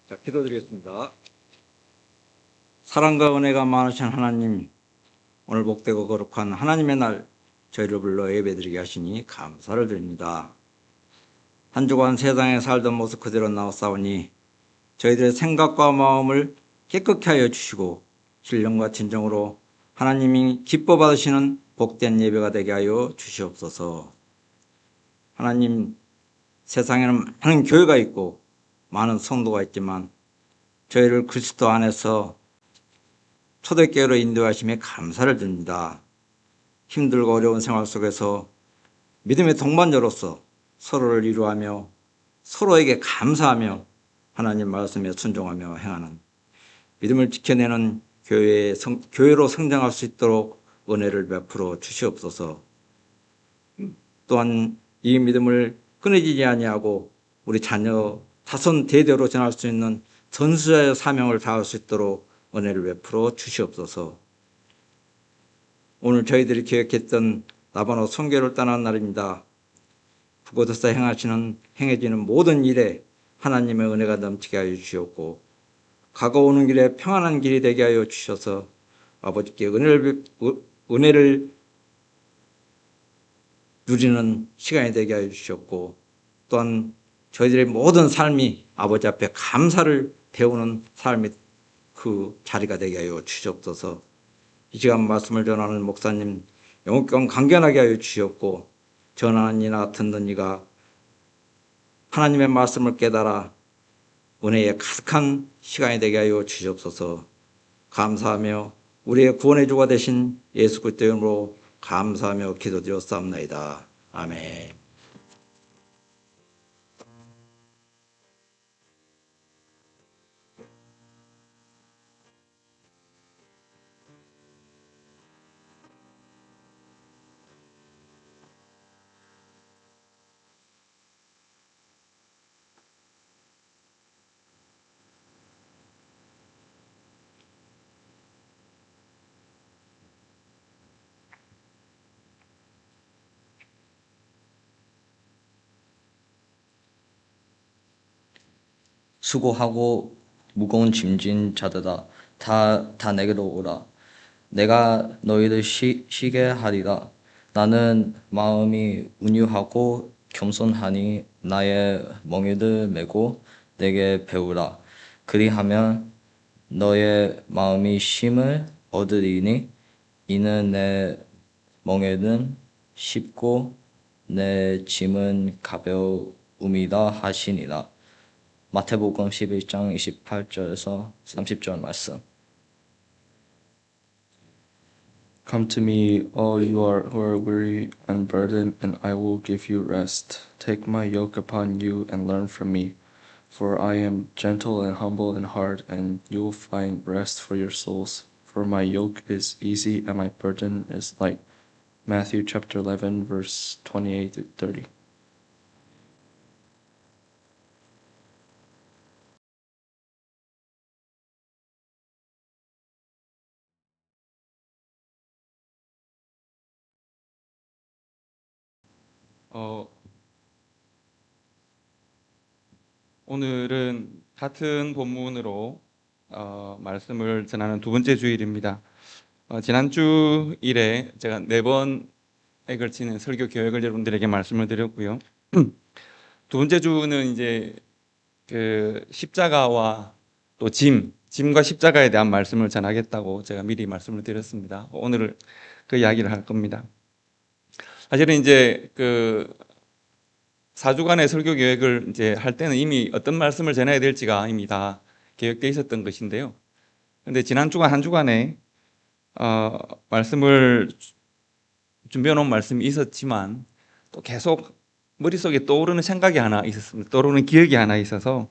자, 기도드리겠습니다. 사랑과 은혜가 많으신 하나님, 오늘 복되고 거룩한 하나님의 날 저희를 불러 예배드리게 하시니 감사를 드립니다. 한 주간 세상에 살던 모습 그대로 나왔사오니 저희들의 생각과 마음을 깨끗게 하여 주시고 신령과 진정으로 하나님이 기뻐 받으시는 복된 예배가 되게 하여 주시옵소서. 하나님, 세상에는 많은 교회가 있고 많은 성도가 있지만 저희를 그리스도 안에서 초대교회로 인도하심에 감사를 드립니다. 힘들고 어려운 생활 속에서 믿음의 동반자로서 서로를 위로하며 서로에게 감사하며 하나님 말씀에 순종하며 행하는 믿음을 지켜내는 교회로 성장할 수 있도록 은혜를 베풀어 주시옵소서. 또한 이 믿음을 끊어지지 아니하고 우리 자녀 자손 대대로 전할 수 있는 전수자의 사명을 다할 수 있도록 은혜를 베풀어 주시옵소서. 오늘 저희들이 계획했던 나바노 선교를 떠나는 날입니다. 북어도서 행해지는 모든 일에 하나님의 은혜가 넘치게 하여 주시옵고 가고 오는 길에 평안한 길이 되게 하여 주셔서 아버지께 은혜를 누리는 시간이 되게 하여 주셨고 또한 저희들의 모든 삶이 아버지 앞에 감사를 배우는 삶이 그 자리가 되게 하여 주시옵소서. 이 시간 말씀을 전하는 목사님 영업경 강견하게 하여 주시옵고 전하는 이나 듣는 이가 하나님의 말씀을 깨달아 은혜에 가득한 시간이 되게 하여 주시옵소서. 감사하며 우리의 구원의 주가 되신 예수 그리스도의 이름으로 감사하며 기도드렸사옵나이다. 아멘. 수고하고 무거운 짐진 자들아 다 내게로 오라. 내가 너희를 쉬게 하리라. 나는 마음이 온유하고 겸손하니 나의 멍에를 메고 내게 배우라. 그리하면 너의 마음이 쉼을 얻으리니 이는 내 멍에는 쉽고 내 짐은 가벼움이라 하시니라. 마태복음 11장 28절에서 30절 말씀. Come to me, all you who are weary and burdened, and I will give you rest. Take my yoke upon you and learn from me, for I am gentle and humble in heart, and you will find rest for your souls. For my yoke is easy and my burden is light. Matthew chapter 11, verse 28 to 30. 오늘은 같은 본문으로 말씀을 전하는 두 번째 주일입니다. 지난 주일에 제가 4번에 걸치는 설교 계획을 여러분들에게 말씀을 드렸고요. 두 번째 주는 이제 그 십자가와 또 짐과 십자가에 대한 말씀을 전하겠다고 제가 미리 말씀을 드렸습니다. 오늘은 그 이야기를 할 겁니다. 사실은 이제 그 4주간의 설교 계획을 이제 할 때는 이미 어떤 말씀을 전해야 될지가 이미 다 계획되어 있었던 것인데요. 그런데 지난 주간 한 주간에 말씀을 준비해 놓은 말씀이 있었지만 또 계속 머릿속에 떠오르는 생각이 하나 있었습니다. 떠오르는 기억이 하나 있어서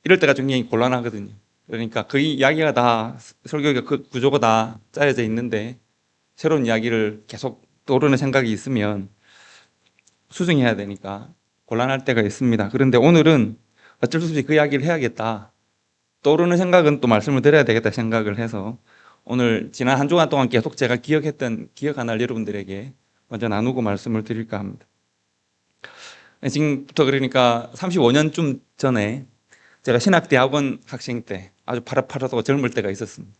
이럴 때가 굉장히 곤란하거든요. 그러니까 그 이야기가 다 설교가 그 구조가 다 짜여져 있는데 새로운 이야기를 계속 떠오르는 생각이 있으면 수정해야 되니까 곤란할 때가 있습니다. 그런데 오늘은 어쩔 수 없이 그 이야기를 해야겠다. 떠오르는 생각은 또 말씀을 드려야 되겠다 생각을 해서 오늘 지난 한 주간 동안 계속 제가 기억 하나를 여러분들에게 먼저 나누고 말씀을 드릴까 합니다. 지금부터 그러니까 35년쯤 전에 제가 신학대학원 학생 때 아주 파릇파릇하고 젊을 때가 있었습니다.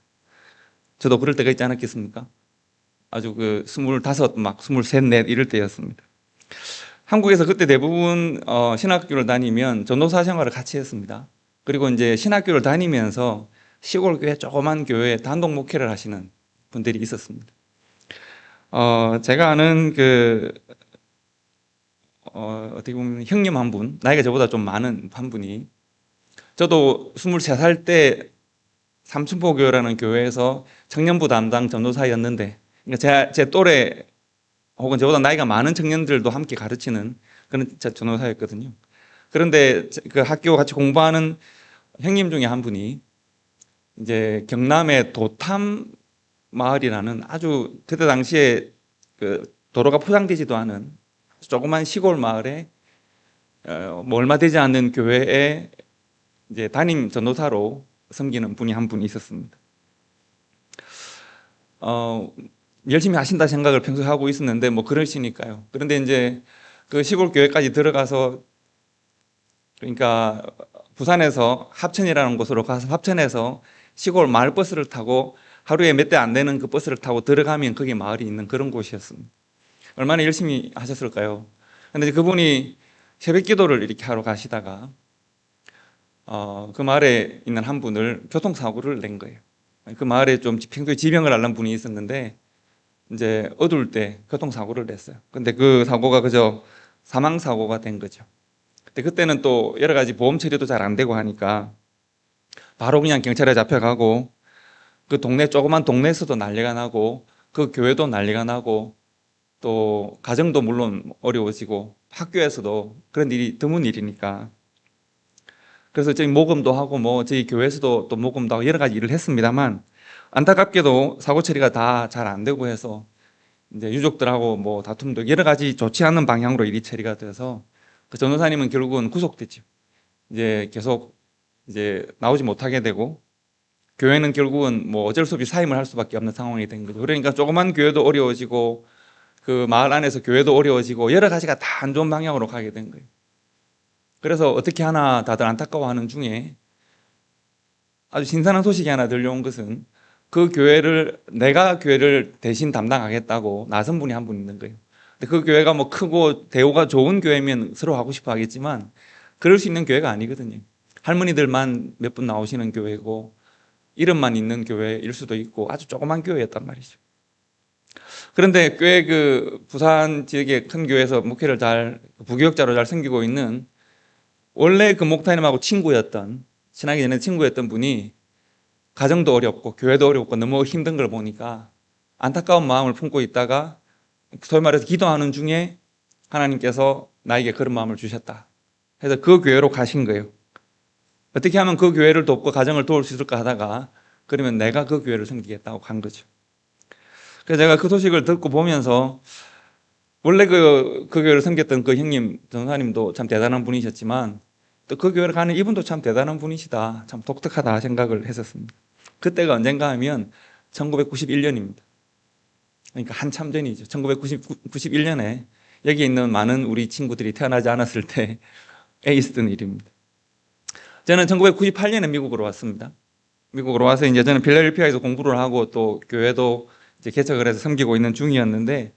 저도 그럴 때가 있지 않았겠습니까? 아주 그 25, 막 23, 4 이럴 때였습니다. 한국에서 그때 대부분 신학교를 다니면 전도사 생활을 같이 했습니다. 그리고 이제 신학교를 다니면서 시골 교회, 조그만 교회에 단독 목회를 하시는 분들이 있었습니다. 제가 아는 어떻게 보면 형님 한 분, 나이가 저보다 좀 많은 한 분이, 저도 23살 때 삼천포교회라는 교회에서 청년부 담당 전도사였는데, 그러니까 제 또래 혹은 저보다 나이가 많은 청년들도 함께 가르치는 그런 전도사였거든요. 그런데 그 학교 같이 공부하는 형님 중에 한 분이 이제 경남의 도탐 마을이라는 아주 그때 당시에 그 도로가 포장되지도 않은 조그만 시골 마을에 뭐 얼마 되지 않는 교회에 이제 담임 전도사로 섬기는 분이 한 분 있었습니다. 열심히 하신다 생각을 평소에 하고 있었는데 뭐 그러시니까요. 그런데 이제 그 시골 교회까지 들어가서, 그러니까 부산에서 합천이라는 곳으로 가서 합천에서 시골 마을 버스를 타고 하루에 몇 대 안 되는 그 버스를 타고 들어가면 거기 마을이 있는 그런 곳이었습니다. 얼마나 열심히 하셨을까요? 근데 그분이 새벽 기도를 이렇게 하러 가시다가 그 마을에 있는 한 분을 교통사고를 낸 거예요. 그 마을에 좀 평소에 지병을 앓는 분이 있었는데 이제 어두울 때 교통사고를 냈어요. 근데 그 사고가 그저 사망사고가 된 거죠. 근데 그때는 또 여러 가지 보험 처리도 잘 안 되고 하니까 바로 그냥 경찰에 잡혀가고, 그 동네, 조그만 동네에서도 난리가 나고, 그 교회도 난리가 나고, 또 가정도 물론 어려워지고, 학교에서도 그런 일이 드문 일이니까. 그래서 저희 모금도 하고 뭐 저희 교회에서도 또 모금도 하고 여러 가지 일을 했습니다만, 안타깝게도 사고 처리가 다 잘 안 되고 해서 이제 유족들하고 뭐 다툼도 여러 가지 좋지 않은 방향으로 일이 처리가 돼서 그 전도사님은 결국은 구속됐죠. 이제 계속 이제 나오지 못하게 되고, 교회는 결국은 뭐 어쩔 수 없이 사임을 할 수밖에 없는 상황이 된 거죠. 그러니까 조그만 교회도 어려워지고 그 마을 안에서 교회도 어려워지고 여러 가지가 다 안 좋은 방향으로 가게 된 거예요. 그래서 어떻게 하나 다들 안타까워하는 중에 아주 신선한 소식이 하나 들려온 것은, 그 교회를, 내가 교회를 대신 담당하겠다고 나선 분이 한 분 있는 거예요. 근데 그 교회가 뭐 크고 대우가 좋은 교회면 서로 하고 싶어 하겠지만 그럴 수 있는 교회가 아니거든요. 할머니들만 몇 분 나오시는 교회고 이름만 있는 교회일 수도 있고 아주 조그만 교회였단 말이죠. 그런데 꽤 그 부산 지역의 큰 교회에서 목회를 부교역자로 잘 섬기고 있는, 원래 그 목사님하고 친하기 전에 친구였던 분이 가정도 어렵고 교회도 어렵고 너무 힘든 걸 보니까 안타까운 마음을 품고 있다가 소위 말해서 기도하는 중에 하나님께서 나에게 그런 마음을 주셨다 해서 그 교회로 가신 거예요. 어떻게 하면 그 교회를 돕고 가정을 도울 수 있을까 하다가, 그러면 내가 그 교회를 섬기겠다고 간 거죠. 그래서 제가 그 소식을 듣고 보면서, 원래 그 교회를 섬겼던 그 형님 전사님도 참 대단한 분이셨지만 또 그 교회를 가는 이분도 참 대단한 분이시다, 참 독특하다 생각을 했었습니다. 그때가 언젠가 하면 1991년입니다. 그러니까 한참 전이죠. 1991년에 여기 있는 많은 우리 친구들이 태어나지 않았을 때에 있었던 일입니다. 저는 1998년에 미국으로 왔습니다. 미국으로 와서 이제 저는 필라델피아에서 공부를 하고 또 교회도 이제 개척을 해서 섬기고 있는 중이었는데,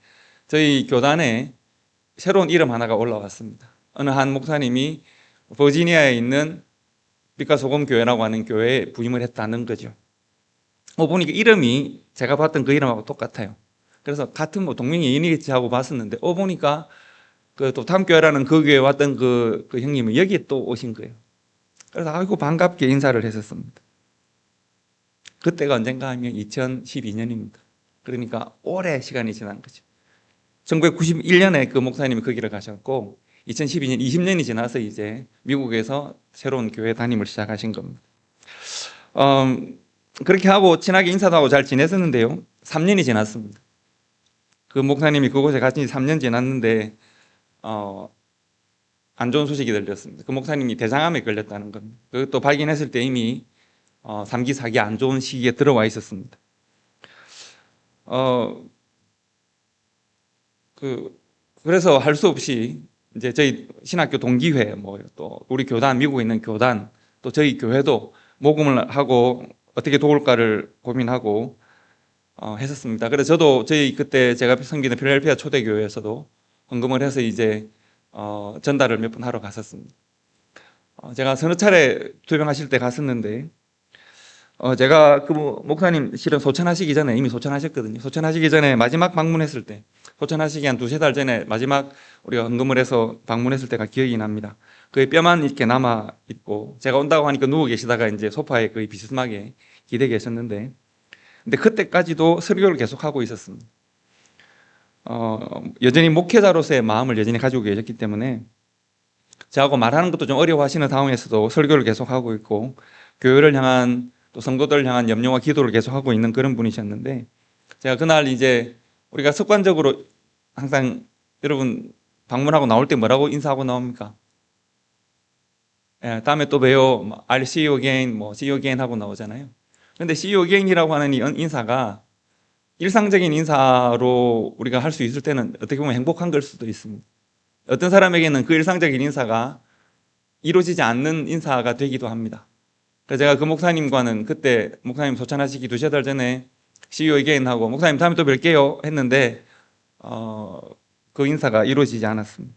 저희 교단에 새로운 이름 하나가 올라왔습니다. 어느 한 목사님이 버지니아에 있는 빛과 소금 교회라고 하는 교회에 부임을 했다는 거죠. 보니까 이름이 제가 봤던 그 이름하고 똑같아요. 그래서 같은 뭐 동명이인이겠지 하고 봤었는데, 보니까 그 도탐교회라는 그 교회에 왔던 그 형님이 여기 또 오신 거예요. 그래서 아이고 반갑게 인사를 했었습니다. 그때가 언젠가 하면 2012년입니다. 그러니까 오래 시간이 지난 거죠. 1991년에 그 목사님이 그 길을 가셨고 2012년 20년이 지나서 이제 미국에서 새로운 교회 담임을 시작하신 겁니다. 그렇게 하고 친하게 인사도 하고 잘 지냈었는데요. 3년이 지났습니다. 그 목사님이 그곳에 가신 지 3년 지났는데 안 좋은 소식이 들렸습니다. 그 목사님이 대장암에 걸렸다는 겁니다. 그것도 발견했을 때 이미 3기, 4기 안 좋은 시기에 들어와 있었습니다. 그래서 할 수 없이 이제 저희 신학교 동기회, 뭐 또 우리 교단, 미국에 있는 교단, 또 저희 교회도 모금을 하고 어떻게 도울까를 고민하고 했었습니다. 그래서 저도 저희 그때 제가 섬기는 필라델피아 초대교회에서도 헌금을 해서 이제 전달을 몇 번 하러 갔었습니다. 제가 서너 차례 투병하실 때 갔었는데 제가 그 목사님 실은 소천하시기 전에 이미 소천하셨거든요. 소천하시기 전에 마지막 방문했을 때, 소천하시기 한 두세 달 전에 마지막 우리가 헌금을 해서 방문했을 때가 기억이 납니다. 그의 뼈만 이렇게 남아 있고 제가 온다고 하니까 누워 계시다가 이제 소파에 거의 비스듬하게 기대 계셨는데, 근데 그때까지도 설교를 계속하고 있었습니다. 여전히 목회자로서의 마음을 여전히 가지고 계셨기 때문에 저하고 말하는 것도 좀 어려워하시는 상황에서도 설교를 계속하고 있고 교회를 향한 또 성도들을 향한 염려와 기도를 계속하고 있는 그런 분이셨는데, 제가 그날 이제 우리가 습관적으로 항상 여러분 방문하고 나올 때 뭐라고 인사하고 나옵니까? 다음에 또 봬요. I'll see you again, see you again 하고 나오잖아요. 그런데 see you again이라고 하는 이 인사가 일상적인 인사로 우리가 할 수 있을 때는 어떻게 보면 행복한 걸 수도 있습니다. 어떤 사람에게는 그 일상적인 인사가 이루어지지 않는 인사가 되기도 합니다. 그래서 제가 그 목사님과는 그때 목사님 소천하시기 두세 달 전에 see you again 하고 목사님 다음에 또 뵐게요 했는데 그 인사가 이루어지지 않았습니다.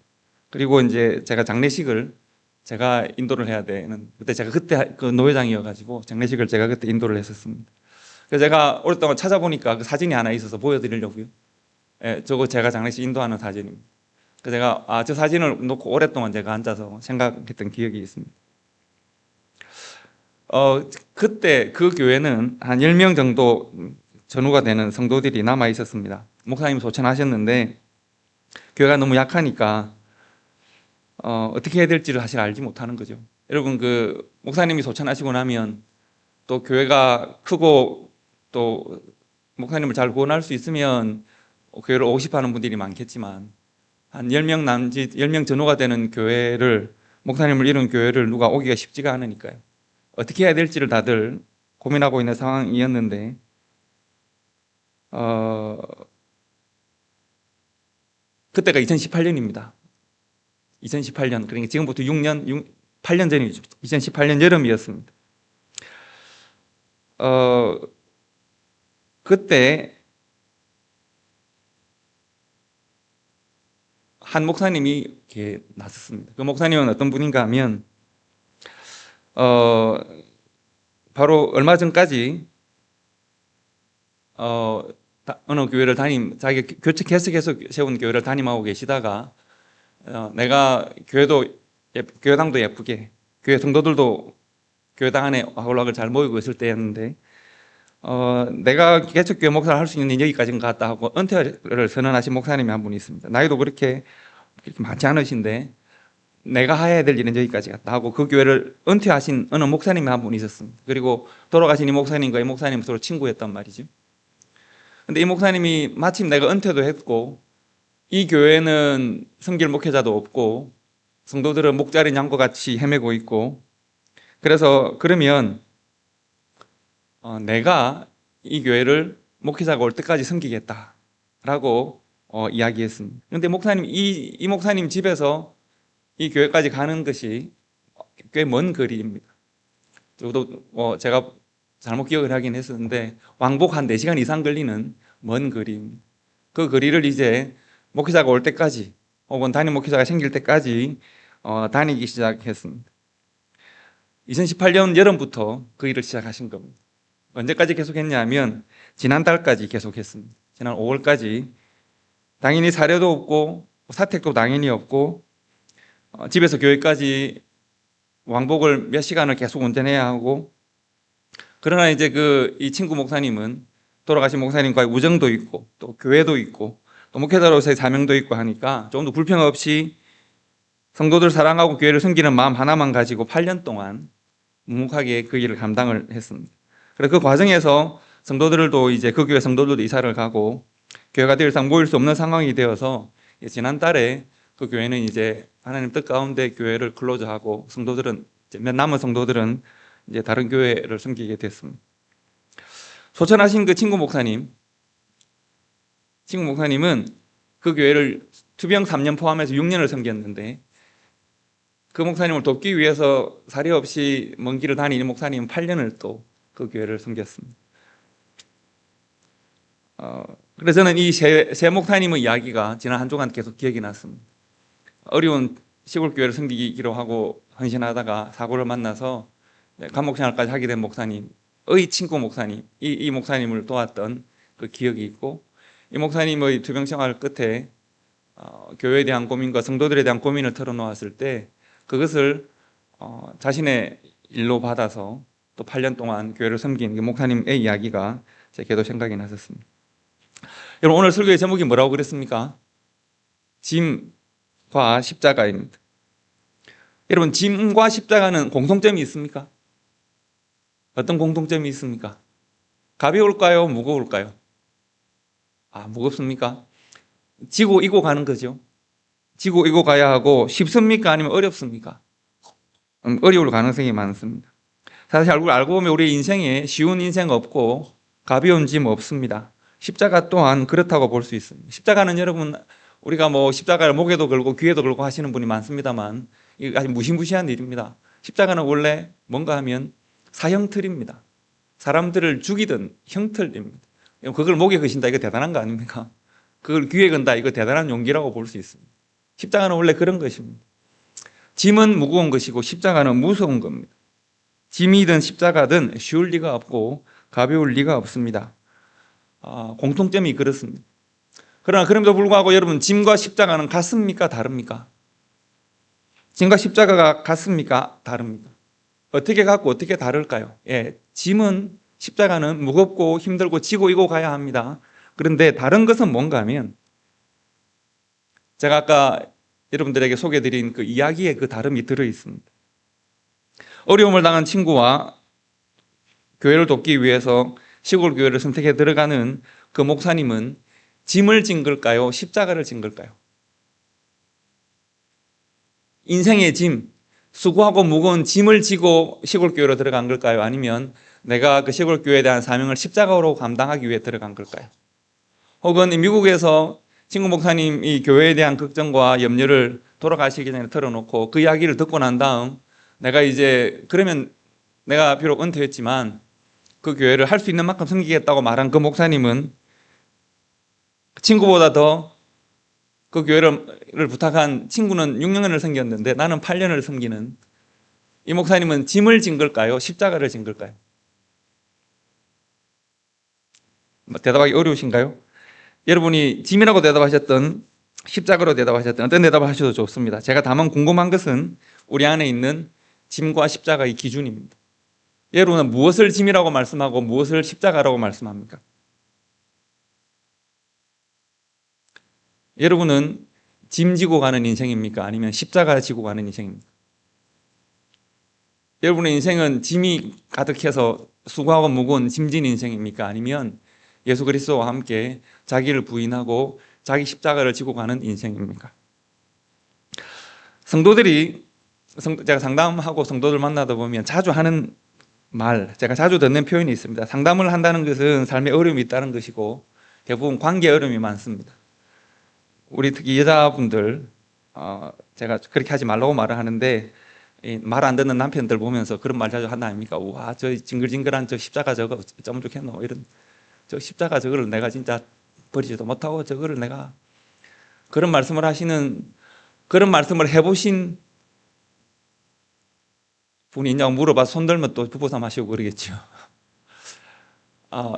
그리고 이제 제가 장례식을 제가 인도를 해야 되는, 그때 제가 그때 그 노회장이어가지고 장례식을 제가 그때 인도를 했었습니다. 그래서 제가 오랫동안 찾아보니까 그 사진이 하나 있어서 보여드리려고요. 저거 제가 장례식 인도하는 사진입니다. 그래서 제가 저 사진을 놓고 오랫동안 제가 앉아서 생각했던 기억이 있습니다. 그때 그 교회는 한 10명 정도 전후가 되는 성도들이 남아 있었습니다. 목사님 소천하셨는데 교회가 너무 약하니까 어떻게 해야 될지를 사실 알지 못하는 거죠. 여러분 그 목사님이 소천하시고 나면 또 교회가 크고 또 목사님을 잘 구원할 수 있으면 교회를 오고 싶어 하는 분들이 많겠지만 한 10명 남짓 10명 전후가 되는 교회를, 목사님을 이룬 교회를 누가 오기가 쉽지가 않으니까요. 어떻게 해야 될지를 다들 고민하고 있는 상황이었는데 그때가 2018년입니다. 2018년, 그러니까 지금부터 8년 전이죠. 2018년 여름이었습니다. 그때 한 목사님이 이렇게 나섰습니다. 그 목사님은 어떤 분인가 하면 바로 얼마 전까지 어느 교회를 자기 교체 계속해서 세운 교회를 담임하고 계시다가 내가 교회당도 예쁘게, 교회 성도들도 교회당 안에 와글와글 잘 모이고 있을 때였는데 내가 개척교회 목사를 할 수 있는 여기까지는 갔다 하고 은퇴를 선언하신 목사님이 한 분이 있습니다. 나이도 그렇게 많지 않으신데 내가 해야 될 일은 여기까지 갔다 하고 그 교회를 은퇴하신 어느 목사님이 한 분이 있었습니다. 그리고 돌아가신 이 목사님과 이 목사님 서로 친구였단 말이죠. 근데 이 목사님이 마침 내가 은퇴도 했고 이 교회는 섬길 목회자도 없고 성도들은 목자린 양과 같이 헤매고 있고, 그래서 그러면 내가 이 교회를 목회자가 올 때까지 섬기겠다라고 이야기했습니다. 그런데 이 목사님 집에서 이 교회까지 가는 것이 꽤 먼 거리입니다. 저도 제가 잘못 기억을 하긴 했었는데 왕복 한 4시간 이상 걸리는 먼 거리입니다. 그 거리를 이제 목회자가 올 때까지 혹은 담임 목회자가 생길 때까지 다니기 시작했습니다. 2018년 여름부터 그 일을 시작하신 겁니다. 언제까지 계속했냐면 지난달까지 계속했습니다. 지난 5월까지 당연히 사례도 없고 사택도 당연히 없고 집에서 교회까지 왕복을 몇 시간을 계속 운전해야 하고, 그러나 이제 이 친구 목사님은 돌아가신 목사님과의 우정도 있고 또 교회도 있고 또 목회자로서의 사명도 있고 하니까 조금 더 불평 없이 성도들 사랑하고 교회를 섬기는 마음 하나만 가지고 8년 동안 묵묵하게 그 일을 감당을 했습니다. 그래서 그 과정에서 성도들도 이제 그 교회 성도들도 이사를 가고 교회가 더 이상 모일 수 없는 상황이 되어서 지난달에 그 교회는 이제 하나님 뜻 가운데 교회를 클로즈하고 성도들은 남은 성도들은 이제 다른 교회를 섬기게 됐습니다. 소천하신 그 친구 목사님은 그 교회를 투병 3년 포함해서 6년을 섬겼는데 그 목사님을 돕기 위해서 사리 없이 먼 길을 다니는 목사님은 8년을 또 그 교회를 섬겼습니다. 그래서 저는 이 세 목사님의 이야기가 지난 한 주간 계속 기억이 났습니다. 어려운 시골 교회를 섬기기로 하고 헌신하다가 사고를 만나서 감옥 생활까지 하게 된 목사님의 친구 목사님, 이 목사님을 도왔던 그 기억이 있고, 이 목사님의 투병 생활 끝에 교회에 대한 고민과 성도들에 대한 고민을 털어놓았을 때 그것을 자신의 일로 받아서 또 8년 동안 교회를 섬긴 그 목사님의 이야기가 제 기도 생각이 났었습니다. 여러분, 오늘 설교의 제목이 뭐라고 그랬습니까? 짐과 십자가입니다. 여러분, 짐과 십자가는 공통점이 있습니까? 어떤 공통점이 있습니까? 가벼울까요? 무거울까요? 무겁습니까? 지고 이고 가는 거죠. 지고 이고 가야 하고, 쉽습니까? 아니면 어렵습니까? 어려울 가능성이 많습니다. 사실 알고 보면 우리 인생에 쉬운 인생 없고 가벼운 짐 없습니다. 십자가 또한 그렇다고 볼 수 있습니다. 십자가는 여러분, 우리가 뭐 십자가를 목에도 걸고 귀에도 걸고 하시는 분이 많습니다만 이거 아주 무시무시한 일입니다. 십자가는 원래 뭔가 하면 사형틀입니다. 사람들을 죽이던 형틀입니다. 그걸 목에 거신다, 이거 대단한 거 아닙니까? 그걸 귀에 건다, 이거 대단한 용기라고 볼 수 있습니다. 십자가는 원래 그런 것입니다. 짐은 무거운 것이고 십자가는 무서운 겁니다. 짐이든 십자가든 쉬울 리가 없고 가벼울 리가 없습니다. 공통점이 그렇습니다. 그러나 그럼에도 불구하고 여러분, 짐과 십자가는 같습니까? 다릅니까? 짐과 십자가가 같습니까? 다릅니까? 어떻게 같고 어떻게 다를까요? 짐은, 십자가는 무겁고 힘들고 지고 이고 가야 합니다. 그런데 다른 것은 뭔가 하면, 제가 아까 여러분들에게 소개해드린 그 이야기에 그 다름이 들어있습니다. 어려움을 당한 친구와 교회를 돕기 위해서 시골 교회를 선택해 들어가는 그 목사님은 짐을 진 걸까요? 십자가를 진 걸까요? 인생의 짐, 수고하고 무거운 짐을 지고 시골 교회로 들어간 걸까요? 아니면 내가 그 시골 교회에 대한 사명을 십자가로 감당하기 위해 들어간 걸까요? 혹은 미국에서 친구 목사님이 교회에 대한 걱정과 염려를 돌아가시기 전에 털어놓고 그 이야기를 듣고 난 다음 내가 이제 그러면 내가 비록 은퇴했지만 그 교회를 할 수 있는 만큼 섬기겠다고 말한 그 목사님은 친구보다 더 그 교회를 부탁한 친구는 6년을 섬겼는데 나는 8년을 섬기는 이 목사님은 짐을 진 걸까요? 십자가를 진 걸까요? 대답하기 어려우신가요? 여러분이 짐이라고 대답하셨던 십자가로 대답하셨던 어떤 대답을 하셔도 좋습니다. 제가 다만 궁금한 것은 우리 안에 있는 짐과 십자가의 기준입니다. 여러분은 무엇을 짐이라고 말씀하고 무엇을 십자가라고 말씀합니까? 여러분은 짐 지고 가는 인생입니까? 아니면 십자가 지고 가는 인생입니까? 여러분의 인생은 짐이 가득해서 수고하고 무거운 짐진 인생입니까? 아니면 예수 그리스도와 함께 자기를 부인하고 자기 십자가를 지고 가는 인생입니까? 성도들이, 제가 상담하고 성도들 만나다 보면 자주 하는 말, 제가 자주 듣는 표현이 있습니다. 상담을 한다는 것은 삶에 어려움이 있다는 것이고 대부분 관계에 어려움이 많습니다. 우리 특히 여자분들, 제가 그렇게 하지 말라고 말을 하는데 말 안 듣는 남편들 보면서 그런 말 자주 한다 아닙니까? 와, 저 징글징글한 저 십자가 저거 어쩌면 좋겠노, 이런, 저 십자가 저거를 내가 진짜 버리지도 못하고 저거를 내가, 그런 말씀을 하시는, 그런 말씀을 해보신 분이 있냐고 물어봐 손들면 또 부부싸움 하시고 그러겠죠.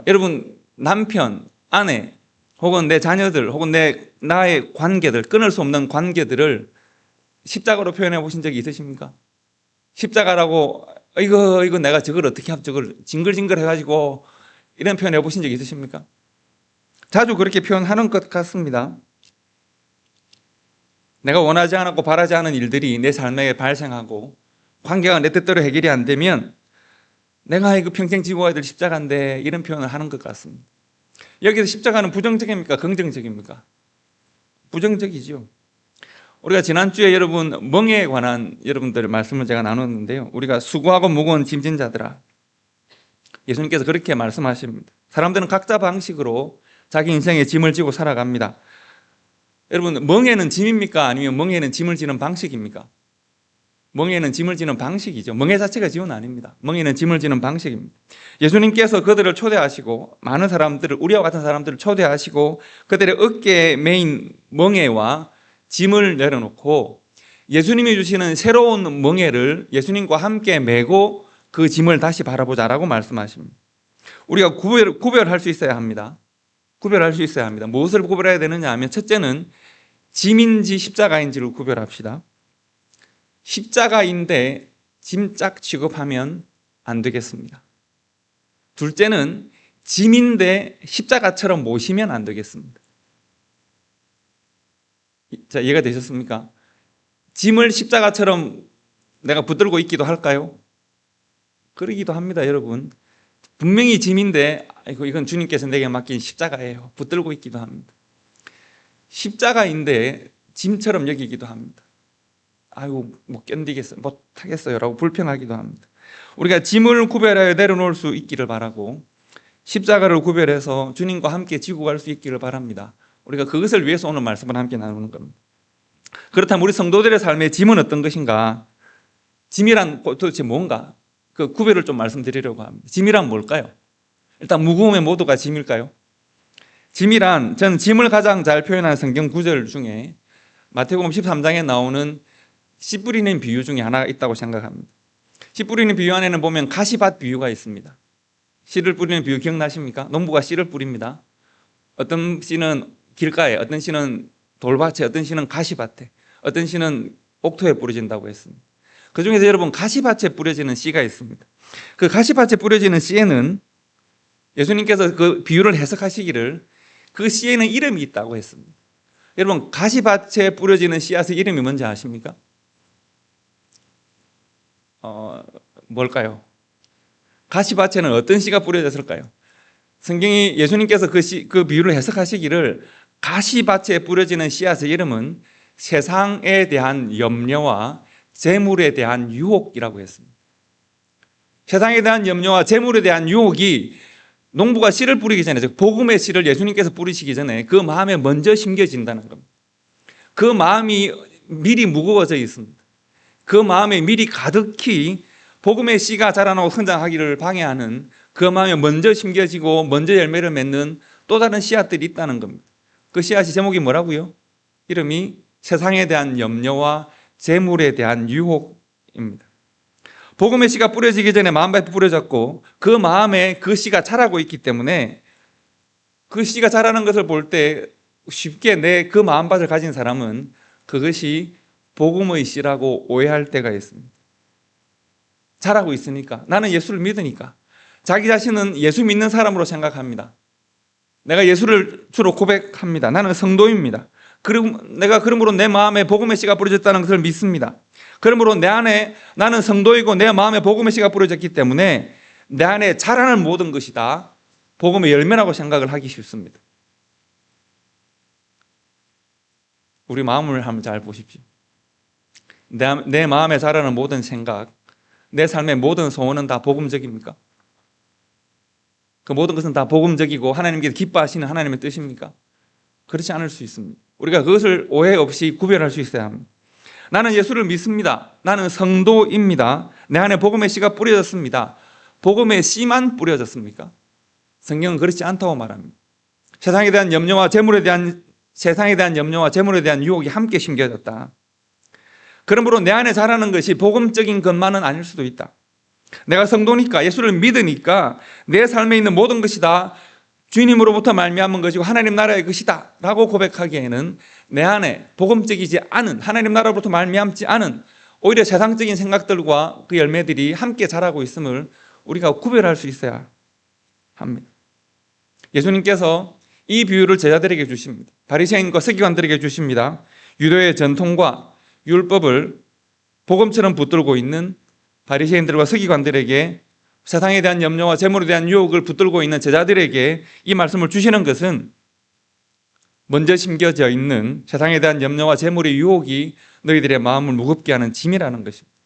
여러분, 남편, 아내 혹은 내 자녀들 혹은 나의 관계들, 끊을 수 없는 관계들을 십자가로 표현해 보신 적이 있으십니까? 십자가라고 이거 내가 저걸 어떻게 하면 저걸 징글징글 해가지고 이런 표현 해보신 적 있으십니까? 자주 그렇게 표현하는 것 같습니다. 내가 원하지 않았고 바라지 않은 일들이 내 삶에 발생하고 관계가 내 뜻대로 해결이 안 되면 내가 이거 평생 지고 가야 될 십자가인데, 이런 표현을 하는 것 같습니다. 여기서 십자가는 부정적입니까? 긍정적입니까? 부정적이죠. 우리가 지난주에 여러분 멍에 관한 여러분들 말씀을 제가 나눴는데요. 우리가 수고하고 무거운 짐진 자들아, 예수님께서 그렇게 말씀하십니다. 사람들은 각자 방식으로 자기 인생의 짐을 지고 살아갑니다. 여러분, 멍에는 짐입니까? 아니면 멍에는 짐을 지는 방식입니까? 멍에는 짐을 지는 방식이죠. 멍에 자체가 짐은 아닙니다. 멍에는 짐을 지는 방식입니다. 예수님께서 그들을 초대하시고 많은 사람들을 우리와 같은 사람들을 초대하시고 그들의 어깨에 메인 멍에와 짐을 내려놓고 예수님이 주시는 새로운 멍에를 예수님과 함께 메고 그 짐을 다시 바라보자라고 말씀하십니다. 우리가 구별할 수 있어야 합니다. 구별할 수 있어야 합니다. 무엇을 구별해야 되느냐 하면 첫째는 짐인지 십자가인지를 구별합시다. 십자가인데 짐짝 취급하면 안 되겠습니다. 둘째는 짐인데 십자가처럼 모시면 안 되겠습니다. 자, 이해가 되셨습니까? 짐을 십자가처럼 내가 붙들고 있기도 할까요? 그러기도 합니다, 여러분. 분명히 짐인데 이건 주님께서 내게 맡긴 십자가예요. 붙들고 있기도 합니다. 십자가인데 짐처럼 여기기도 합니다. 아이고 못 견디겠어요, 못 하겠어요라고 불평하기도 합니다. 우리가 짐을 구별하여 내려놓을 수 있기를 바라고 십자가를 구별해서 주님과 함께 지고 갈 수 있기를 바랍니다. 우리가 그것을 위해서 오늘 말씀을 함께 나누는 겁니다. 그렇다면 우리 성도들의 삶의 짐은 어떤 것인가? 짐이란 도대체 뭔가? 그 구별을 좀 말씀드리려고 합니다. 짐이란 뭘까요? 일단 무거움의 모두가 짐일까요? 짐이란, 저는 짐을 가장 잘 표현하는 성경 구절 중에 마태복음 13장에 나오는 씨 뿌리는 비유 중에 하나가 있다고 생각합니다. 씨 뿌리는 비유 안에는 보면 가시밭 비유가 있습니다. 씨를 뿌리는 비유 기억나십니까? 농부가 씨를 뿌립니다. 어떤 씨는 길가에, 어떤 씨는 돌밭에, 어떤 씨는 가시밭에, 어떤 씨는 옥토에 뿌려진다고 했습니다. 그 중에서 여러분 가시밭에 뿌려지는 씨가 있습니다. 그 가시밭에 뿌려지는 씨에는 예수님께서 그 비유를 해석하시기를 그 씨에는 이름이 있다고 했습니다. 여러분 가시밭에 뿌려지는 씨앗의 이름이 뭔지 아십니까? 뭘까요? 가시밭에는 어떤 씨가 뿌려졌을까요? 성경이 예수님께서 그 비유를 해석하시기를 가시밭에 뿌려지는 씨앗의 이름은 세상에 대한 염려와 재물에 대한 유혹이라고 했습니다. 세상에 대한 염려와 재물에 대한 유혹이 농부가 씨를 뿌리기 전에, 즉 복음의 씨를 예수님께서 뿌리시기 전에 그 마음에 먼저 심겨진다는 겁니다. 그 마음이 미리 무거워져 있습니다. 그 마음에 미리 가득히 복음의 씨가 자라나고 성장하기를 방해하는 그 마음에 먼저 심겨지고 먼저 열매를 맺는 또 다른 씨앗들이 있다는 겁니다. 그 씨앗이 제목이 뭐라고요? 이름이 세상에 대한 염려와 재물에 대한 유혹입니다. 복음의 씨가 뿌려지기 전에 마음밭에 뿌려졌고 그 마음에 그 씨가 자라고 있기 때문에 그 씨가 자라는 것을 볼 때 쉽게 내 그 마음밭을 가진 사람은 그것이 복음의 씨라고 오해할 때가 있습니다. 자라고 있으니까, 나는 예수를 믿으니까 자기 자신은 예수 믿는 사람으로 생각합니다. 내가 예수를 주로 고백합니다. 나는 성도입니다. 그리고 내가 그러므로 내 마음에 복음의 씨가 뿌려졌다는 것을 믿습니다. 그러므로 내 안에 나는 성도이고 내 마음에 복음의 씨가 뿌려졌기 때문에 내 안에 자라는 모든 것이 다 복음의 열매라고 생각을 하기 쉽습니다. 우리 마음을 한번 잘 보십시오. 내 마음에 자라는 모든 생각, 내 삶의 모든 소원은 다 복음적입니까? 그 모든 것은 다 복음적이고 하나님께서 기뻐하시는 하나님의 뜻입니까? 그렇지 않을 수 있습니다. 우리가 그것을 오해 없이 구별할 수 있어야 합니다. 나는 예수를 믿습니다. 나는 성도입니다. 내 안에 복음의 씨가 뿌려졌습니다. 복음의 씨만 뿌려졌습니까? 성경은 그렇지 않다고 말합니다. 세상에 대한 염려와 재물에 대한 유혹이 함께 심겨졌다. 그러므로 내 안에 자라는 것이 복음적인 것만은 아닐 수도 있다. 내가 성도니까, 예수를 믿으니까 내 삶에 있는 모든 것이 다 주님으로부터 말미암은 것이고 하나님 나라의 것이다 라고 고백하기에는 내 안에 복음적이지 않은, 하나님 나라로부터 말미암지 않은 오히려 세상적인 생각들과 그 열매들이 함께 자라고 있음을 우리가 구별할 수 있어야 합니다. 예수님께서 이 비유를 제자들에게 주십니다. 바리새인과 서기관들에게 주십니다. 유대의 전통과 율법을 복음처럼 붙들고 있는 바리새인들과 서기관들에게, 세상에 대한 염려와 재물에 대한 유혹을 붙들고 있는 제자들에게 이 말씀을 주시는 것은 먼저 심겨져 있는 세상에 대한 염려와 재물의 유혹이 너희들의 마음을 무겁게 하는 짐이라는 것입니다.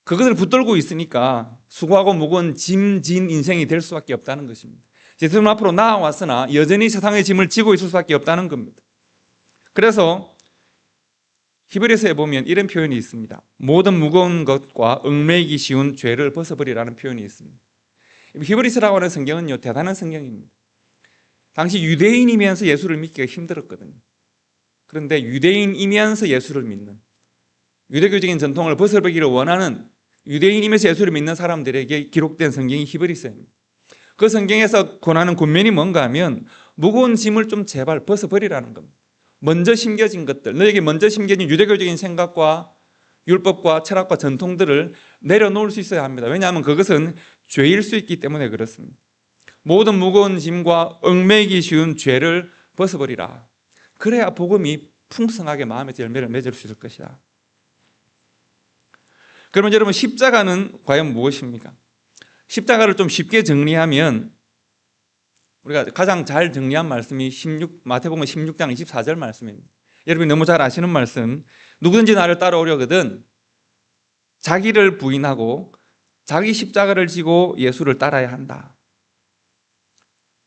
그것을 붙들고 있으니까 수고하고 무거운 짐진 인생이 될 수밖에 없다는 것입니다. 예수님 앞으로 나아왔으나 여전히 세상의 짐을 지고 있을 수밖에 없다는 겁니다. 그래서 히브리서에 보면 이런 표현이 있습니다. 모든 무거운 것과 얽매이기 쉬운 죄를 벗어버리라는 표현이 있습니다. 히브리서라고 하는 성경은요, 대단한 성경입니다. 당시 유대인이면서 예수를 믿기가 힘들었거든요. 그런데 유대인이면서 예수를 믿는, 유대교적인 전통을 벗어버리기를 원하는 유대인이면서 예수를 믿는 사람들에게 기록된 성경이 히브리서입니다. 그 성경에서 권하는 권면이 뭔가 하면 무거운 짐을 좀 제발 벗어버리라는 겁니다. 먼저 심겨진 것들, 너에게 먼저 심겨진 유대교적인 생각과 율법과 철학과 전통들을 내려놓을 수 있어야 합니다. 왜냐하면 그것은 죄일 수 있기 때문에 그렇습니다. 모든 무거운 짐과 얽매이기 쉬운 죄를 벗어버리라. 그래야 복음이 풍성하게 마음의 열매를 맺을 수 있을 것이다. 그러면 여러분, 십자가는 과연 무엇입니까? 십자가를 좀 쉽게 정리하면 우리가 가장 잘 정리한 말씀이 마태복음 16장 24절 말씀입니다. 여러분이 너무 잘 아시는 말씀, 누구든지 나를 따라오려거든 자기를 부인하고 자기 십자가를 지고 예수를 따라야 한다.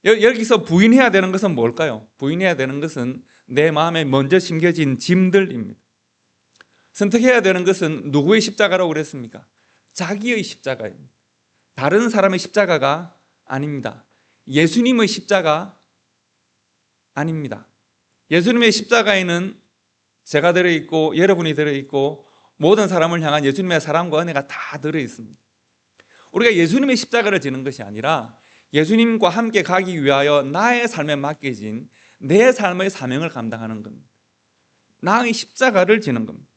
여기서 부인해야 되는 것은 뭘까요? 부인해야 되는 것은 내 마음에 먼저 심겨진 짐들입니다. 선택해야 되는 것은 누구의 십자가라고 그랬습니까? 자기의 십자가입니다. 다른 사람의 십자가가 아닙니다. 예수님의 십자가 아닙니다. 예수님의 십자가에는 제가 들어있고 여러분이 들어있고 모든 사람을 향한 예수님의 사랑과 은혜가 다 들어있습니다. 우리가 예수님의 십자가를 지는 것이 아니라 예수님과 함께 가기 위하여 나의 삶에 맡겨진 내 삶의 사명을 감당하는 겁니다. 나의 십자가를 지는 겁니다.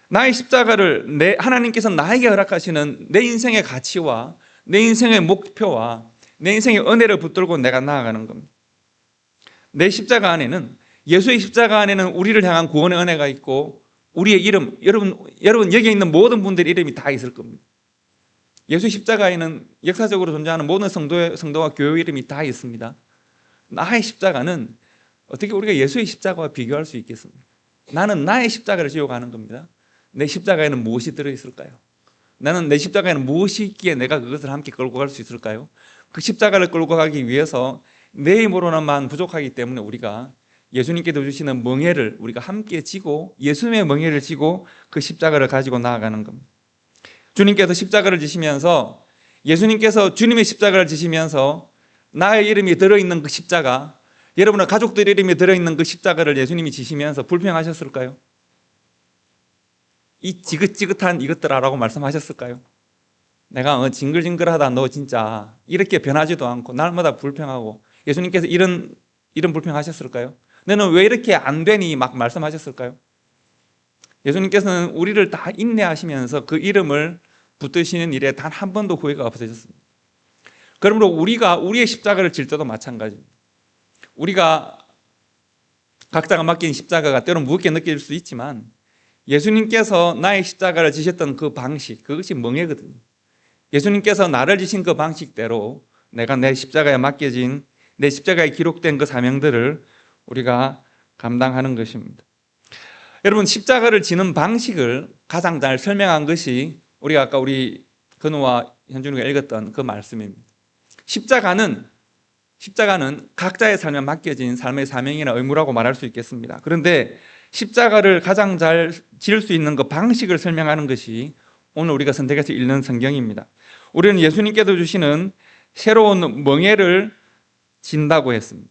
나의 십자가를 하나님께서 나에게 허락하시는 내 인생의 가치와 내 인생의 목표와 내 인생의 은혜를 붙들고 내가 나아가는 겁니다. 내 십자가 안에는, 예수의 십자가 안에는 우리를 향한 구원의 은혜가 있고 우리의 이름, 여러분 여기 있는 모든 분들의 이름이 다 있을 겁니다. 예수 십자가에는 역사적으로 존재하는 모든 성도와 교회 이름이 다 있습니다. 나의 십자가는 어떻게 우리가 예수의 십자가와 비교할 수 있겠습니까? 나는 나의 십자가를 지고 가는 겁니다. 내 십자가에는 무엇이 들어있을까요? 나는 내 십자가에는 무엇이 있기에 내가 그것을 함께 끌고 갈 수 있을까요? 그 십자가를 끌고 가기 위해서 내 힘으로는 부족하기 때문에 우리가 예수님께서 주시는 멍에를 우리가 함께 지고 예수님의 멍에를 지고 그 십자가를 가지고 나아가는 겁니다. 주님께서 십자가를 지시면서 예수님께서 주님의 십자가를 지시면서 나의 이름이 들어있는 그 십자가, 여러분의 가족들의 이름이 들어있는 그 십자가를 예수님이 지시면서 불평하셨을까요? 이 지긋지긋한 이것들아라고 말씀하셨을까요? 내가 징글징글하다 너 진짜 이렇게 변하지도 않고 날마다 불평하고, 예수님께서 이런 불평하셨을까요? 너는 왜 이렇게 안 되니 막 말씀하셨을까요? 예수님께서는 우리를 다 인내하시면서 그 이름을 붙드시는 일에 단 한 번도 후회가 없으셨습니다. 그러므로 우리가 우리의 십자가를 질 때도 마찬가지입니다. 우리가 각자가 맡긴 십자가가 때로는 무겁게 느껴질 수 있지만 예수님께서 나의 십자가를 지셨던 그 방식, 그것이 멍에거든요. 예수님께서 나를 지신 그 방식대로 내가 내 십자가에 맡겨진, 내 십자가에 기록된 그 사명들을 우리가 감당하는 것입니다. 여러분, 십자가를 지는 방식을 가장 잘 설명한 것이 우리가 아까 우리 근우와 현준이가 읽었던 그 말씀입니다. 십자가는 각자의 삶에 맡겨진 삶의 사명이나 의무라고 말할 수 있겠습니다. 그런데 십자가를 가장 잘 지을 수 있는 그 방식을 설명하는 것이 오늘 우리가 선택해서 읽는 성경입니다. 우리는 예수님께서 주시는 새로운 멍에를 진다고 했습니다.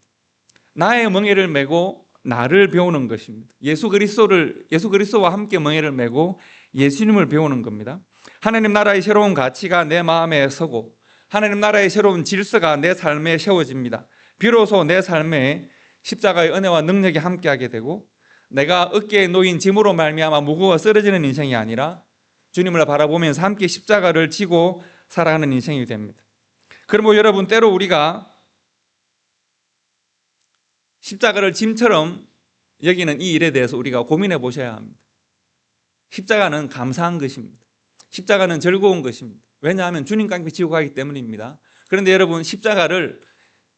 나의 멍에를 메고 나를 배우는 것입니다. 예수 그리스도와 함께 멍에를 메고 예수님을 배우는 겁니다. 하나님 나라의 새로운 가치가 내 마음에 서고 하나님 나라의 새로운 질서가 내 삶에 세워집니다. 비로소 내 삶에 십자가의 은혜와 능력이 함께하게 되고 내가 어깨에 놓인 짐으로 말미암아 무거워 쓰러지는 인생이 아니라 주님을 바라보면서 함께 십자가를 지고 살아가는 인생이 됩니다. 그러므로 여러분, 때로 우리가 십자가를 짐처럼 여기는 이 일에 대해서 우리가 고민해 보셔야 합니다. 십자가는 감사한 것입니다. 십자가는 즐거운 것입니다. 왜냐하면 주님과 함께 지고 가기 때문입니다. 그런데 여러분, 십자가를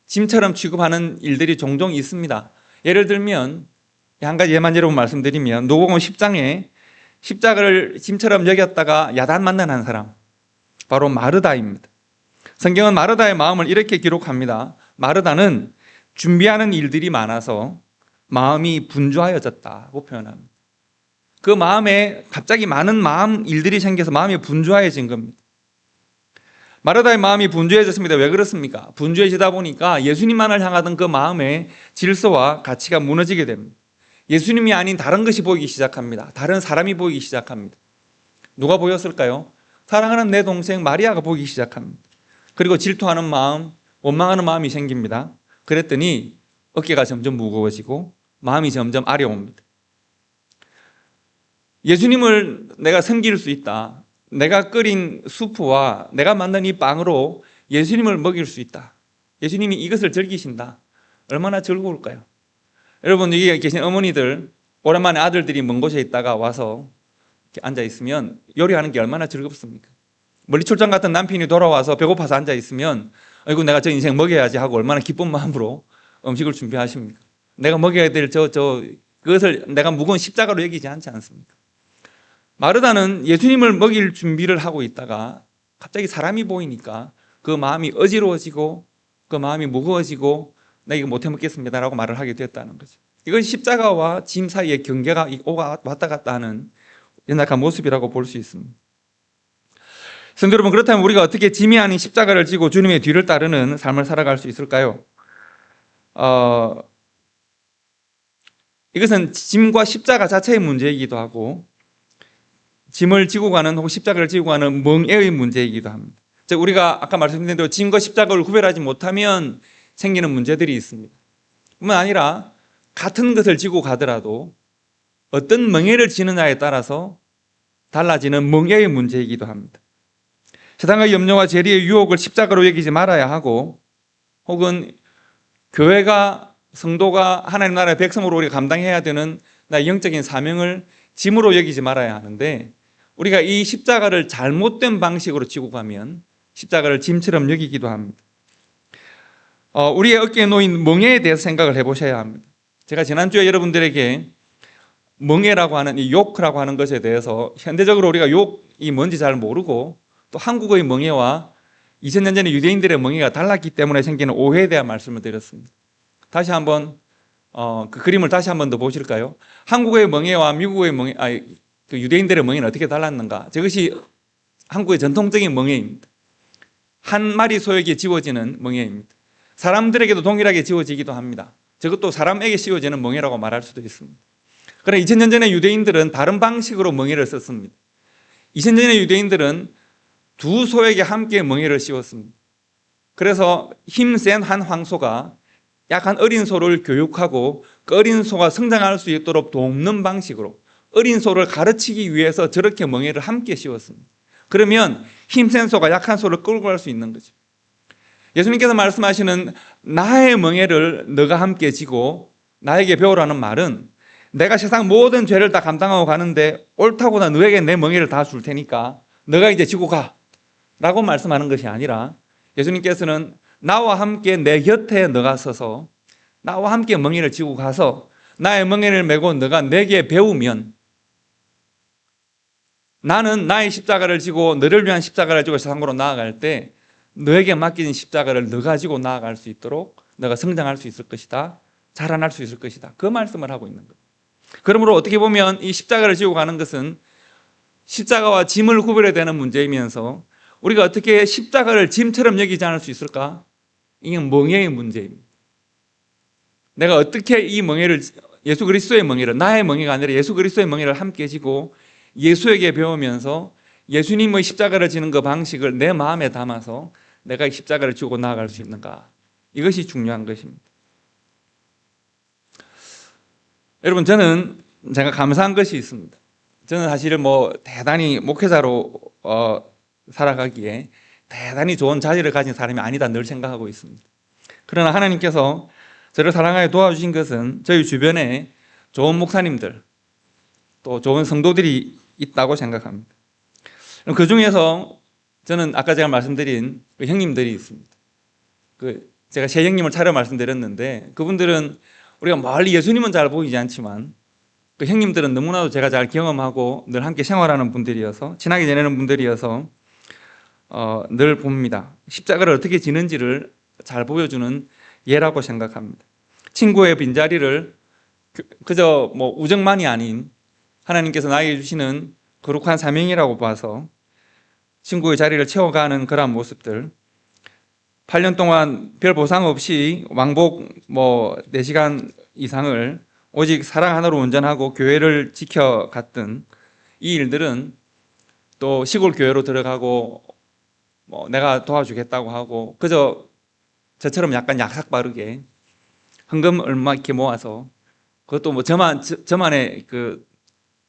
짐처럼 취급하는 일들이 종종 있습니다. 예를 들면 한 가지 예만 여러분 말씀드리면 누가복음 10장에 십자가를 짐처럼 여겼다가 야단 만난 사람, 바로 마르다입니다. 성경은 마르다의 마음을 이렇게 기록합니다. 마르다는 준비하는 일들이 많아서 마음이 분주하여졌다고 표현합니다. 그 마음에 갑자기 많은 마음 일들이 생겨서 마음이 분주해진 겁니다. 마르다의 마음이 분주해졌습니다. 왜 그렇습니까? 분주해지다 보니까 예수님만을 향하던 그 마음의 질서와 가치가 무너지게 됩니다. 예수님이 아닌 다른 것이 보이기 시작합니다. 다른 사람이 보이기 시작합니다. 누가 보였을까요? 사랑하는 내 동생 마리아가 보이기 시작합니다. 그리고 질투하는 마음, 원망하는 마음이 생깁니다. 그랬더니 어깨가 점점 무거워지고 마음이 점점 아려옵니다. 예수님을 내가 섬길 수 있다. 내가 끓인 수프와 내가 만든 이 빵으로 예수님을 먹일 수 있다. 예수님이 이것을 즐기신다. 얼마나 즐거울까요? 여러분, 여기 계신 어머니들, 오랜만에 아들들이 먼 곳에 있다가 와서 이렇게 앉아 있으면 요리하는 게 얼마나 즐겁습니까? 멀리 출장 갔던 남편이 돌아와서 배고파서 앉아 있으면 아이고 내가 저 인생 먹여야지 하고 얼마나 기쁜 마음으로 음식을 준비하십니까? 내가 먹여야 될 그것을 내가 무거운 십자가로 여기지 않지 않습니까? 마르다는 예수님을 먹일 준비를 하고 있다가 갑자기 사람이 보이니까 그 마음이 어지러워지고 그 마음이 무거워지고 나 이거 못해 먹겠습니다라고 말을 하게 됐다는 거죠. 이건 십자가와 짐 사이의 경계가 왔다 갔다 하는 연약한 모습이라고 볼 수 있습니다. 성도 여러분, 그렇다면 우리가 어떻게 짐이 아닌 십자가를 지고 주님의 뒤를 따르는 삶을 살아갈 수 있을까요? 이것은 짐과 십자가 자체의 문제이기도 하고 짐을 지고 가는 혹은 십자가를 지고 가는 멍에의 문제이기도 합니다. 즉 우리가 아까 말씀드린 대로 짐과 십자가를 구별하지 못하면 생기는 문제들이 있습니다. 뿐만 아니라 같은 것을 지고 가더라도 어떤 멍에를 지느냐에 따라서 달라지는 멍에의 문제이기도 합니다. 세상의 염려와 재리의 유혹을 십자가로 여기지 말아야 하고 혹은 교회가 성도가 하나님 나라의 백성으로 우리가 감당해야 되는 나의 영적인 사명을 짐으로 여기지 말아야 하는데 우리가 이 십자가를 잘못된 방식으로 지고 가면 십자가를 짐처럼 여기기도 합니다. 우리의 어깨에 놓인 멍에에 대해서 생각을 해보셔야 합니다. 제가 지난주에 여러분들에게 멍에라고 하는 이 욕라고 하는 것에 대해서 현대적으로 우리가 욕이 뭔지 잘 모르고 또 한국의 멍에와 2000년 전에 유대인들의 멍에가 달랐기 때문에 생기는 오해에 대한 말씀을 드렸습니다. 다시 한번 그 그림을 다시 한번 더 보실까요? 한국의 멍에와 미국의 멍에, 그 유대인들의 멍에는 어떻게 달랐는가? 저것이 한국의 전통적인 멍에입니다. 한 마리 소에게 지워지는 멍에입니다. 사람들에게도 동일하게 지워지기도 합니다. 저것도 사람에게 씌워지는 멍에라고 말할 수도 있습니다. 그러나 2000년 전에 유대인들은 다른 방식으로 멍에를 썼습니다. 2000년 전에 유대인들은 두 소에게 함께 멍에를 씌웠습니다. 그래서 힘센 한 황소가 약한 어린 소를 교육하고 그 어린 소가 성장할 수 있도록 돕는 방식으로 어린 소를 가르치기 위해서 저렇게 멍에를 함께 씌웠습니다. 그러면 힘센 소가 약한 소를 끌고 갈 수 있는 거죠. 예수님께서 말씀하시는 나의 멍에를 너가 함께 지고 나에게 배우라는 말은 내가 세상 모든 죄를 다 감당하고 가는데 옳다고 나 너에게 내 멍에를 다 줄 테니까 너가 이제 지고 가 라고 말씀하는 것이 아니라 예수님께서는 나와 함께 내 곁에 너가 서서 나와 함께 멍에를 지고 가서 나의 멍에를 메고 너가 내게 배우면 나는 나의 십자가를 지고 너를 위한 십자가를 지고 세상으로 나아갈 때 너에게 맡긴 십자가를 너가 지고 나아갈 수 있도록 너가 성장할 수 있을 것이다. 자라날 수 있을 것이다. 그 말씀을 하고 있는 거예요. 그러므로 어떻게 보면 이 십자가를 지고 가는 것은 십자가와 짐을 구별해야 되는 문제이면서 우리가 어떻게 십자가를 짐처럼 여기지 않을 수 있을까? 이게 멍에의 문제입니다. 내가 어떻게 이 멍에를 예수 그리스도의 멍에를 나의 멍에가 아니라 예수 그리스도의 멍에를 함께 지고 예수에게 배우면서 예수님의 십자가를 지는 그 방식을 내 마음에 담아서 내가 십자가를 지고 나아갈 수 있는가? 이것이 중요한 것입니다. 여러분, 저는 제가 감사한 것이 있습니다. 저는 사실은 대단히 목회자로 살아가기에 대단히 좋은 자질을 가진 사람이 아니다 늘 생각하고 있습니다. 그러나 하나님께서 저를 사랑하여 도와주신 것은 저희 주변에 좋은 목사님들 또 좋은 성도들이 있다고 생각합니다. 그 중에서 저는 아까 제가 말씀드린 그 형님들이 있습니다. 제가 세 형님을 차려 말씀드렸는데 그분들은 우리가 멀리 예수님은 잘 보이지 않지만 그 형님들은 너무나도 제가 잘 경험하고 늘 함께 생활하는 분들이어서 친하게 지내는 분들이어서 늘 봅니다. 십자가를 어떻게 지는지를 잘 보여주는 예라고 생각합니다. 친구의 빈자리를 그저 우정만이 아닌 하나님께서 나에게 주시는 거룩한 사명이라고 봐서 친구의 자리를 채워가는 그러한 모습들, 8년 동안 별 보상 없이 왕복 4시간 이상을 오직 사랑 하나로 운전하고 교회를 지켜갔던 이 일들은 또 시골 교회로 들어가고 내가 도와주겠다고 하고 그저 저처럼 약간 약삭 빠르게 헌금 얼마 이렇게 모아서 그것도 저만의 그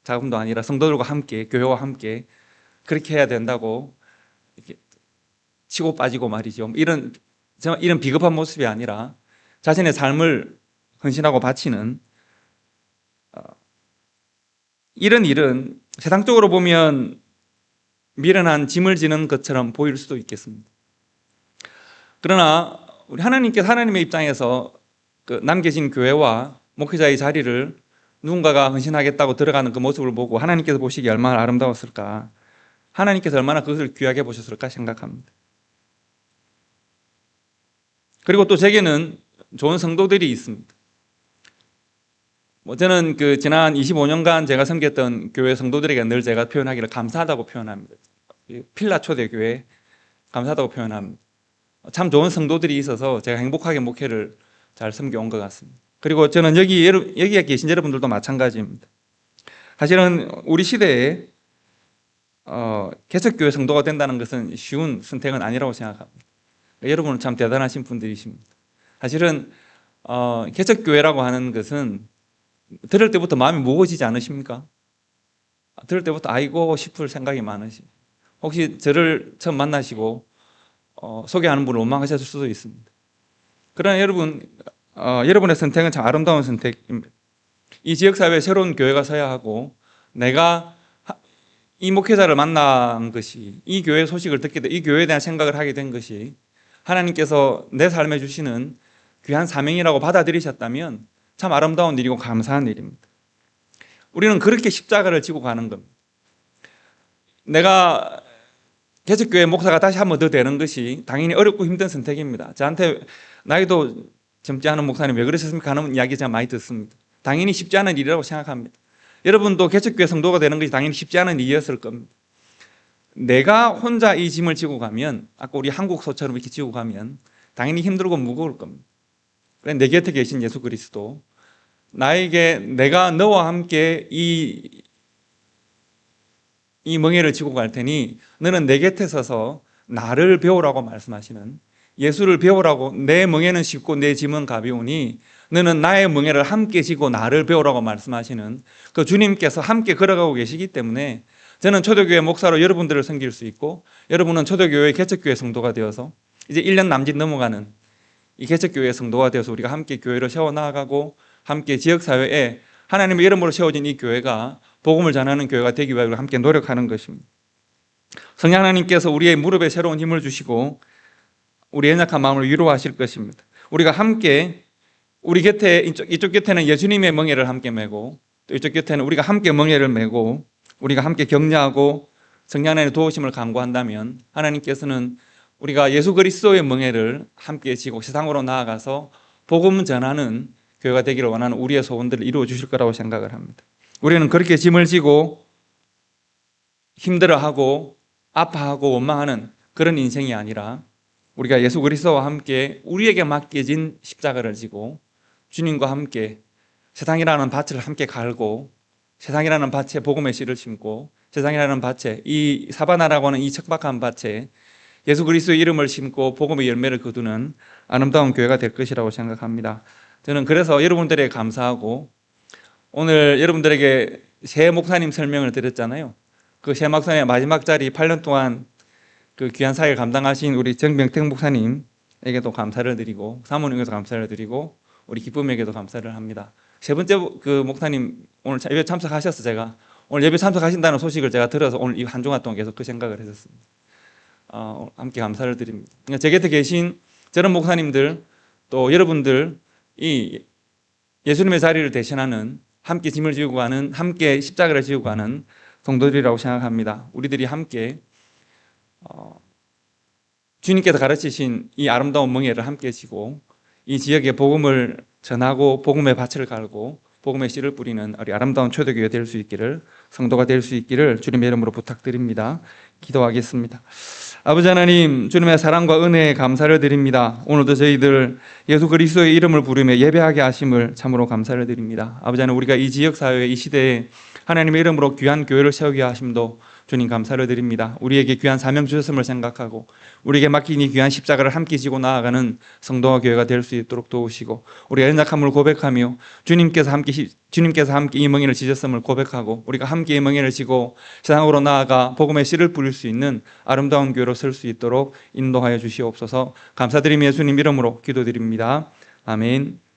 자금도 아니라 성도들과 함께 교회와 함께 그렇게 해야 된다고 이렇게 치고 빠지고 말이죠. 이런 비겁한 모습이 아니라 자신의 삶을 헌신하고 바치는 이런 일은 세상적으로 보면 미련한 짐을 지는 것처럼 보일 수도 있겠습니다. 그러나 우리 하나님의 입장에서 그 남겨진 교회와 목회자의 자리를 누군가가 헌신하겠다고 들어가는 그 모습을 보고 하나님께서 보시기에 얼마나 아름다웠을까, 하나님께서 얼마나 그것을 귀하게 보셨을까 생각합니다. 그리고 또 제게는 좋은 성도들이 있습니다. 저는 그 지난 25년간 제가 섬겼던 교회 성도들에게 늘 제가 표현하기를 감사하다고 표현합니다. 필라 초대교회 감사하다고 표현합니다. 참 좋은 성도들이 있어서 제가 행복하게 목회를 잘 섬겨온 것 같습니다. 그리고 저는 여기에 계신 여러분들도 마찬가지입니다. 사실은 우리 시대에 개척교회 성도가 된다는 것은 쉬운 선택은 아니라고 생각합니다. 여러분은 참 대단하신 분들이십니다. 사실은 개척교회라고 하는 것은 들을 때부터 마음이 무거워지지 않으십니까? 들을 때부터 아이고 싶을 생각이 많으시고 혹시 저를 처음 만나시고 소개하는 분을 원망하셨을 수도 있습니다. 그러나 여러분의 선택은 참 아름다운 선택입니다. 이 지역사회에 새로운 교회가 서야 하고 내가 이 목회자를 만난 것이 이 교회 소식을 듣게 돼 이 교회에 대한 생각을 하게 된 것이 하나님께서 내 삶에 주시는 귀한 사명이라고 받아들이셨다면 참 아름다운 일이고 감사한 일입니다. 우리는 그렇게 십자가를 지고 가는 겁니다. 내가 개척교회 목사가 다시 한 번 더 되는 것이 당연히 어렵고 힘든 선택입니다. 저한테 나이도 젊지 않은 목사님 왜 그러셨습니까? 하는 이야기 제가 많이 듣습니다. 당연히 쉽지 않은 일이라고 생각합니다. 여러분도 개척교회 성도가 되는 것이 당연히 쉽지 않은 일이었을 겁니다. 내가 혼자 이 짐을 지고 가면 아까 우리 한국 소처럼 이렇게 지고 가면 당연히 힘들고 무거울 겁니다. 그래 내 곁에 계신 예수 그리스도 나에게 내가 너와 함께 이 멍에를 지고 갈 테니 너는 내 곁에 서서 나를 배우라고 말씀하시는 예수를 배우라고 내 멍에는 쉽고 내 짐은 가벼우니 너는 나의 멍에를 함께 지고 나를 배우라고 말씀하시는 그 주님께서 함께 걸어가고 계시기 때문에 저는 초대교회 목사로 여러분들을 섬길 수 있고 여러분은 초대교회 개척교회 성도가 되어서 이제 1년 남짓 넘어가는 이 개척교회 성도가 되어서 우리가 함께 교회를 세워나가고 함께 지역사회에 하나님의 이름으로 세워진 이 교회가 복음을 전하는 교회가 되기 위해 함께 노력하는 것입니다. 성령 하나님께서 우리의 무릎에 새로운 힘을 주시고 우리 연약한 마음을 위로하실 것입니다. 우리가 함께 우리 곁에 이쪽 곁에는 예수님의 멍에를 함께 메고 또 이쪽 곁에는 우리가 함께 멍에를 메고 우리가 함께 격려하고 성령 하나님의 도우심을 간구한다면 하나님께서는 우리가 예수 그리스도의 멍에를 함께 지고 세상으로 나아가서 복음 전하는 교회가 되기를 원하는 우리의 소원들을 이루어 주실 거라고 생각을 합니다. 우리는 그렇게 짐을 지고 힘들어하고 아파하고 원망하는 그런 인생이 아니라 우리가 예수 그리스도와 함께 우리에게 맡겨진 십자가를 지고 주님과 함께 세상이라는 밭을 함께 갈고 세상이라는 밭에 복음의 씨를 심고 세상이라는 밭에 이 사바나라고 하는 이 척박한 밭에 예수 그리스도의 이름을 심고 복음의 열매를 거두는 아름다운 교회가 될 것이라고 생각합니다. 저는 그래서 여러분들에게 감사하고 오늘 여러분들에게 새 목사님 설명을 드렸잖아요. 그 새 목사님의 마지막 자리 8년 동안 그 귀한 사역을 감당하신 우리 정병택 목사님에게도 감사를 드리고 사모님에게도 감사를 드리고 우리 기쁨에게도 감사를 합니다. 세 번째 그 목사님 오늘 예배 참석하셔서 제가 오늘 예배 참석하신다는 소식을 제가 들어서 오늘 이 한 주간 동안 계속 그 생각을 했었습니다. 함께 감사를 드립니다. 그러니까 제 곁에 계신 저런 목사님들 또 여러분들 이 예수님의 자리를 대신하는 함께 짐을 지고 가는 함께 십자가를 지고 가는 성도들이라고 생각합니다. 우리들이 함께 주님께서 가르치신 이 아름다운 멍에를 함께 지고 이 지역에 복음을 전하고 복음의 밭을 갈고 복음의 씨를 뿌리는 우리 아름다운 초대교회 될 수 있기를, 성도가 될 수 있기를 주님의 이름으로 부탁드립니다. 기도하겠습니다. 아버지 하나님, 주님의 사랑과 은혜에 감사를 드립니다. 오늘도 저희들 예수 그리스도의 이름을 부르며 예배하게 하심을 참으로 감사를 드립니다. 아버지 하나님, 우리가 이 지역 사회에, 이 시대에 하나님의 이름으로 귀한 교회를 세우게 하심도 주님 감사를 드립니다. 우리에게 귀한 사명 주셨음을 생각하고 우리에게 맡긴 이 귀한 십자가를 함께 지고 나아가는 성도와 교회가 될 수 있도록 도우시고, 우리가 연약함을 고백하며 주님께서 함께 이 멍에를 지셨음을 고백하고 우리가 함께 이 멍에를 지고 세상으로 나아가 복음의 씨를 뿌릴 수 있는 아름다운 교회로 설 수 있도록 인도하여 주시옵소서. 감사드리며 예수님 이름으로 기도드립니다. 아멘.